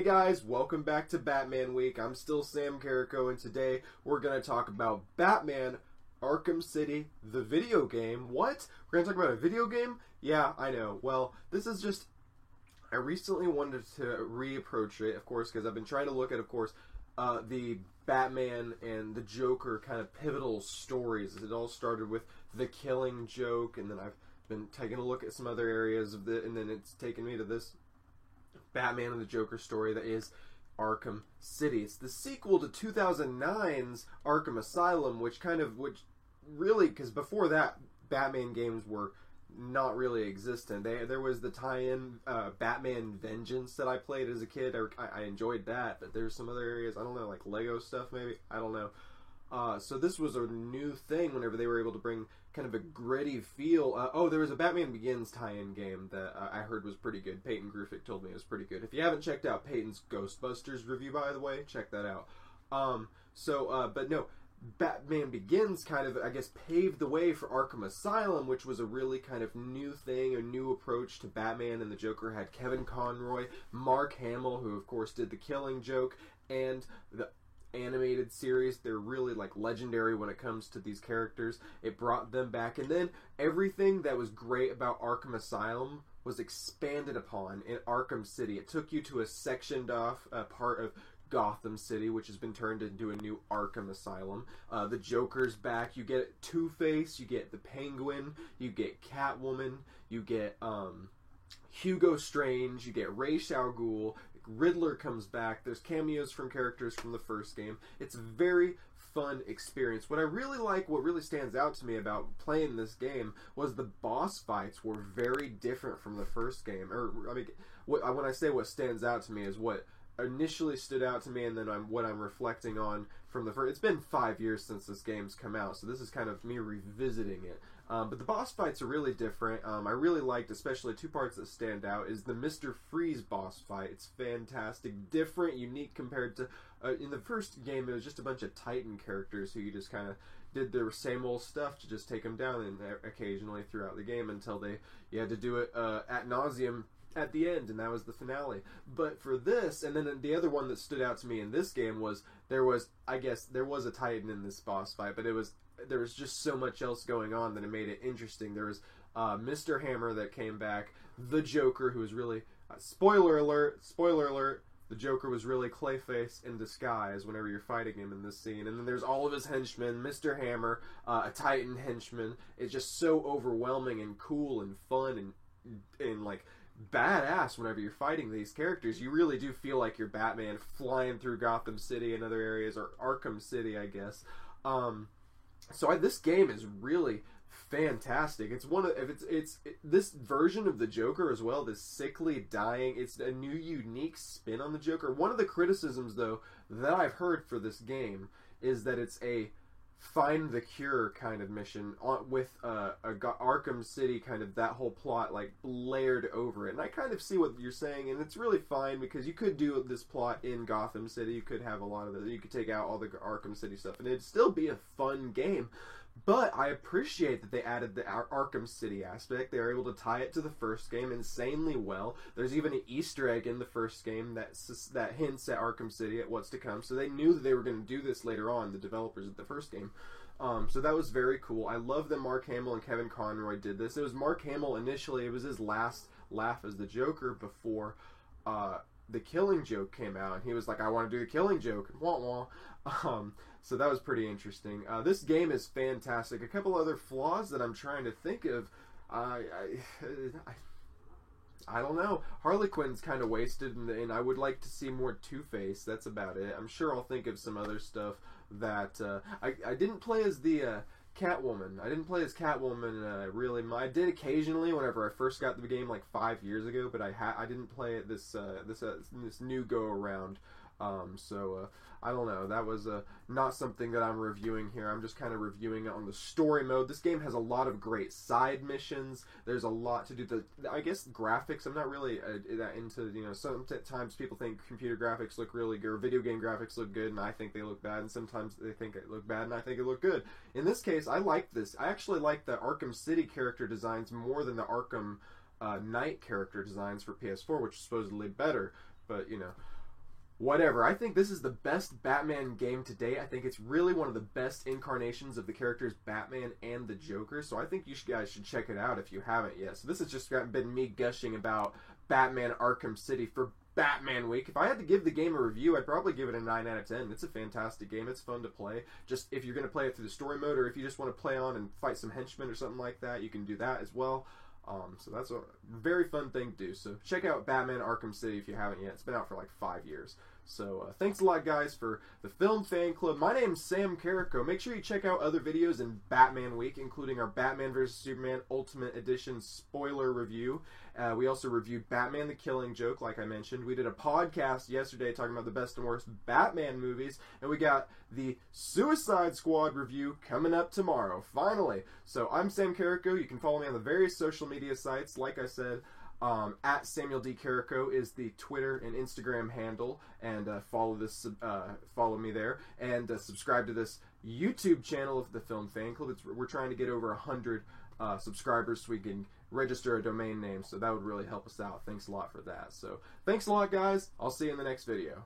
Hey guys, welcome back to Batman Week. I'm still Sam Carrico, and today we're going to talk about Batman Arkham City, the video game. What? We're going to talk about a video game? Yeah, I know. Well, this is just... I recently wanted to reapproach it, of course, because I've been trying to look at, of course, the Batman and the Joker kind of pivotal stories. It all started with The Killing Joke, and then I've been taking a look at some other areas of and then it's taken me to this Batman and the Joker story that is Arkham City. It's the sequel to 2009's Arkham Asylum, which really, because before that, Batman games were not really existent. There was the tie-in Batman Vengeance that I played as a kid. I enjoyed that, but there's some other areas, I don't know, like Lego stuff maybe? I don't know. So this was a new thing whenever they were able to bring kind of a gritty feel. There was a Batman Begins tie-in game that I heard was pretty good. Peyton Grufick told me it was pretty good. If you haven't checked out Peyton's Ghostbusters review, by the way, check that out. But no, Batman Begins kind of, I guess, paved the way for Arkham Asylum, which was a really kind of new thing, a new approach to Batman and the Joker. Had Kevin Conroy, Mark Hamill, who of course did The Killing Joke, and the animated series. They're really like legendary when it comes to these characters. It brought them back, and then everything that was great about Arkham Asylum was expanded upon in Arkham City. It took you to a sectioned off part of Gotham City, which has been turned into a new Arkham Asylum. The Joker's back. You get Two-Face, you get the Penguin, you get Catwoman, you get Hugo Strange, you get Ra's al Ghul, Riddler comes back. There's cameos from characters from the first game. It's a very fun experience. What I really like, what really stands out to me about playing this game was the boss fights were very different from the first game. When I say what stands out to me is what initially stood out to me, and then what I'm reflecting on from the first. It's been 5 years since this game's come out, so this is kind of me revisiting it. But the boss fights are really different. I really liked, especially two parts that stand out, is the Mr. Freeze boss fight. It's fantastic, different, unique compared to... in the first game, it was just a bunch of Titan characters who you just kind of did their same old stuff to just take them down and occasionally throughout the game until you had to do it ad nauseum at the end, and that was the finale. But for this, and then the other one that stood out to me in this game was there was a Titan in this boss fight, but there was just so much else going on that it made it interesting. There was Mr. Hammer that came back, the Joker, who was really spoiler alert, the Joker was really Clayface in disguise whenever you're fighting him in this scene. And then there's all of his henchmen, Mr. Hammer, a Titan henchman. It's just so overwhelming and cool and fun and like badass whenever you're fighting these characters. You really do feel like you're Batman flying through Gotham City and other areas, or Arkham City, I guess. This game is really fantastic. It's this version of the Joker as well, this sickly dying. It's a new unique spin on the Joker. One of the criticisms though that I've heard for this game is that it's a find the cure kind of mission with Arkham City, kind of that whole plot like layered over it. And I kind of see what you're saying, and it's really fine because you could do this plot in Gotham City. You could have a lot of it. You could take out all the Arkham City stuff, and it'd still be a fun game. But I appreciate that they added the Arkham City aspect. They were able to tie it to the first game insanely well. There's even an Easter egg in the first game that hints at Arkham City, at what's to come. So they knew that they were going to do this later on, the developers of the first game. So that was very cool. I love that Mark Hamill and Kevin Conroy did this. It was Mark Hamill initially. It was his last laugh as the Joker before The Killing Joke came out. And he was like, I want to do The Killing Joke. Wah wah. So that was pretty interesting. This game is fantastic. A couple other flaws that I'm trying to think of. I don't know. Harley Quinn's kind of wasted, and I would like to see more Two-Face. That's about it. I'm sure I'll think of some other stuff that... I didn't play as the Catwoman. I didn't play as Catwoman really. I did occasionally whenever I first got the game like 5 years ago, but I didn't play it this new go-around. I don't know. That was not something that I'm reviewing here. I'm just kind of reviewing it on the story mode. This game has a lot of great side missions. There's a lot to do. I guess graphics, I'm not really that into, sometimes people think computer graphics look really good, or video game graphics look good, and I think they look bad, and sometimes they think it look bad, and I think it look good. In this case, I like this. I actually like the Arkham City character designs more than the Arkham Knight character designs for PS4, which is supposedly better, but, whatever. I think this is the best Batman game to date. I think it's really one of the best incarnations of the characters Batman and the Joker. So I think you guys should check it out if you haven't yet. So this has just been me gushing about Batman Arkham City for Batman Week. If I had to give the game a review, I'd probably give it a 9 out of 10. It's a fantastic game. It's fun to play. Just if you're going to play it through the story mode, or if you just want to play on and fight some henchmen or something like that, you can do that as well. So that's a very fun thing to do. So check out Batman Arkham City if you haven't yet. It's been out for like 5 years. So thanks a lot, guys, for the Film Fan Club. My name's Sam Carrico. Make sure you check out other videos in Batman Week, including our Batman vs. Superman Ultimate Edition spoiler review. We also reviewed Batman the Killing Joke, like I mentioned. We did a podcast yesterday talking about the best and worst Batman movies. And we got the Suicide Squad review coming up tomorrow, finally. So I'm Sam Carrico. You can follow me on the various social media sites, like I said. At Samuel D. Carrico is the Twitter and Instagram handle, and follow me there, and subscribe to this YouTube channel of the Film Fan Club. We're trying to get over 100 subscribers so we can register a domain name, so that would really help us out. Thanks a lot for that. So thanks a lot, guys. I'll see you in the next video.